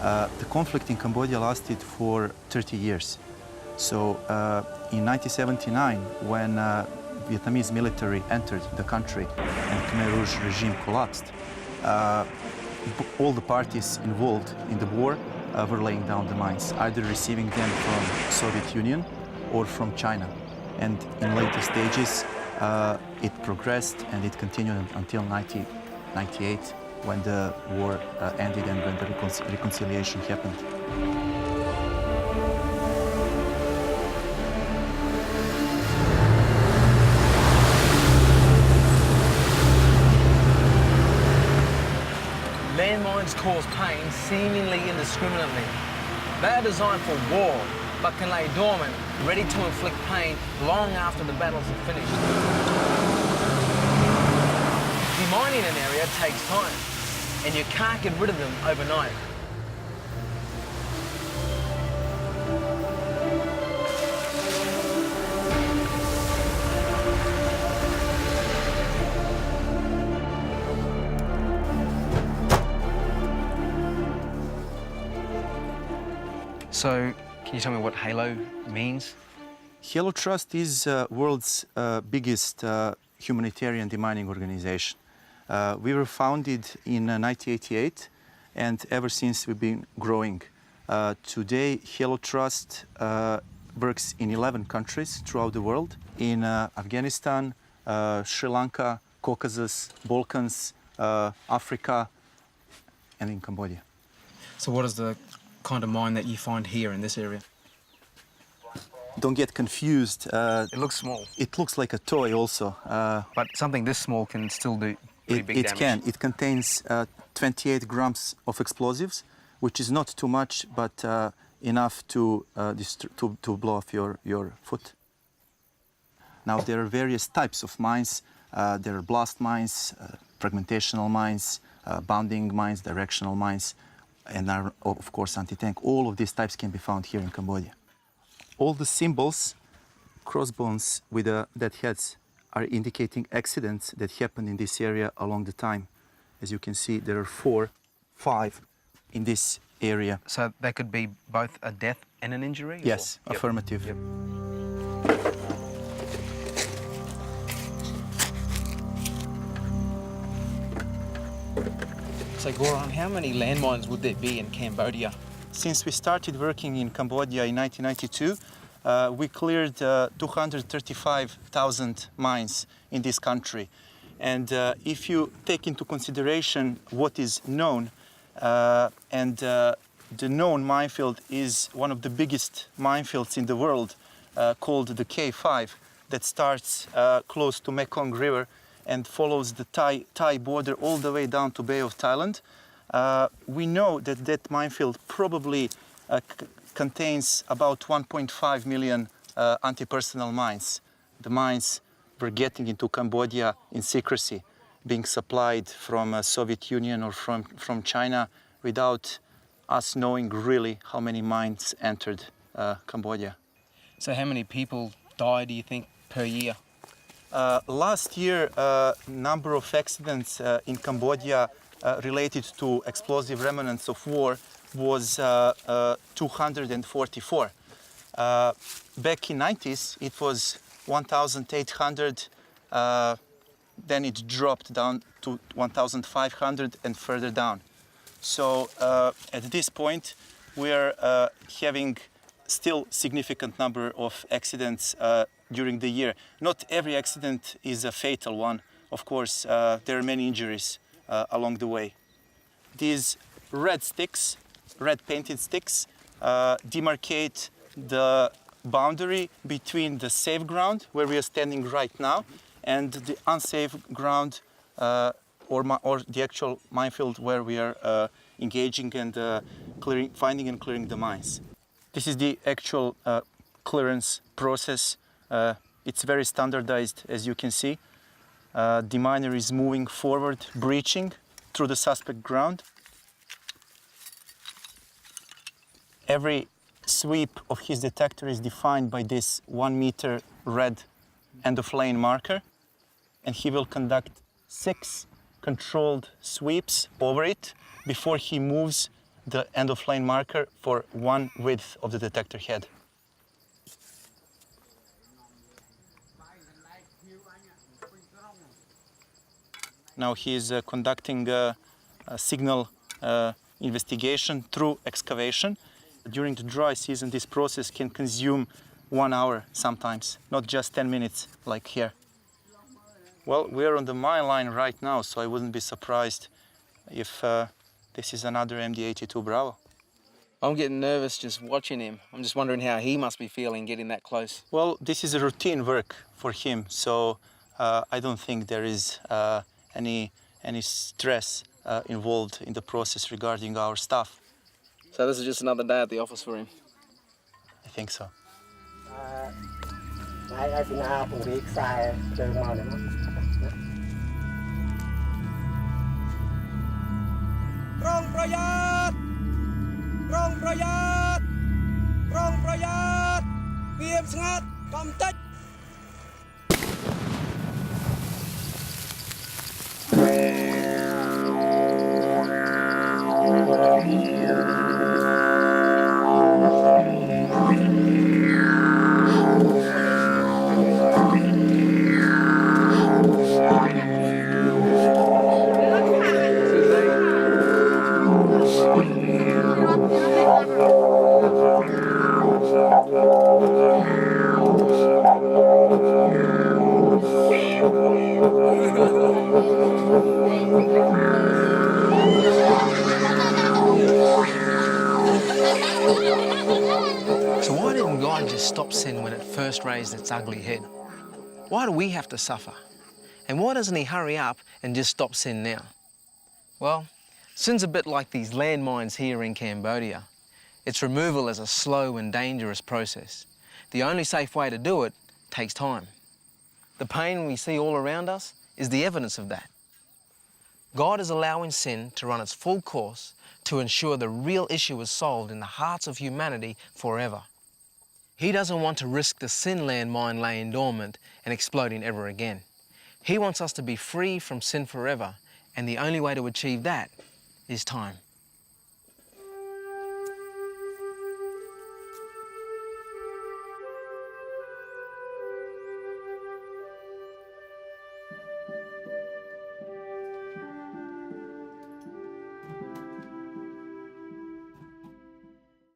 The conflict in Cambodia lasted for 30 years. So in 1979, when Vietnamese military entered the country and Khmer Rouge regime collapsed, all the parties involved in the war were laying down the mines, either receiving them from Soviet Union or from China. And in later stages, it progressed and it continued until 1998, when the war ended and when the reconciliation happened. Landmines cause pain seemingly indiscriminately. They are designed for war, but can lay dormant, ready to inflict pain long after the battles are finished. Demining an area takes time, and you can't get rid of them overnight. So, can you tell me what HALO means? HALO Trust is world's biggest humanitarian demining organization. We were founded in 1988, and ever since we've been growing. Today, HALO Trust works in 11 countries throughout the world, in Afghanistan, Sri Lanka, Caucasus, Balkans, Africa, and in Cambodia. So what is the kind of mine that you find here in this area? Don't get confused. It looks small. It looks like a toy also. But something this small can still do pretty big damage. It can. It contains 28 grams of explosives, which is not too much, but enough to blow off your foot. Now, there are various types of mines. There are blast mines, fragmentational mines, bounding mines, directional mines, and of course anti-tank. All of these types can be found here in Cambodia. All the symbols, crossbones with dead heads, are indicating accidents that happened in this area along the time. As you can see, there are 4, 5 in this area. So that could be both a death and an injury? Yes, or? affirmative. Yep. So Goran, how many landmines would there be in Cambodia? Since we started working in Cambodia in 1992, we cleared 235,000 mines in this country. And if you take into consideration what is known, the known minefield is one of the biggest minefields in the world, called the K5, that starts close to Mekong River and follows the Thai border all the way down to Bay of Thailand. We know that that minefield probably contains about 1.5 million anti-personnel mines. The mines were getting into Cambodia in secrecy, being supplied from Soviet Union or from China without us knowing really how many mines entered Cambodia. So how many people die, do you think, per year? Last year, number of accidents in Cambodia related to explosive remnants of war was 244. Back in 90s, it was 1,800. Then it dropped down to 1,500 and further down. So at this point, we are having still significant number of accidents during the year. Not every accident is a fatal one. Of course, there are many injuries along the way. These red sticks, red painted sticks, demarcate the boundary between the safe ground, where we are standing right now, and the unsafe ground, or the actual minefield where we are engaging and finding and clearing the mines. This is the actual clearance process. It's very standardized, as you can see. The miner is moving forward, breaching through the suspect ground. Every sweep of his detector is defined by this 1 meter red end of lane marker, and he will conduct 6 controlled sweeps over it before he moves the end of lane marker for one width of the detector head. Now he is conducting a signal investigation through excavation. During the dry season, this process can consume 1 hour sometimes, not just 10 minutes like here. Well, we are on the mine line right now, so I wouldn't be surprised if this is another MD-82 Bravo. I'm getting nervous just watching him. I'm just wondering how he must be feeling getting that close. Well, this is a routine work for him, so I don't think there is any stress involved in the process regarding our stuff. So this is just another day at the office for him. I think so. So why didn't God just stop sin when it first raised its ugly head? Why do we have to suffer? And why doesn't he hurry up and just stop sin now? Well, sin's a bit like these landmines here in Cambodia. Its removal is a slow and dangerous process. The only safe way to do it takes time. The pain we see all around us is the evidence of that. God is allowing sin to run its full course to ensure the real issue is solved in the hearts of humanity forever. He doesn't want to risk the sin landmine laying dormant and exploding ever again. He wants us to be free from sin forever, and the only way to achieve that is time.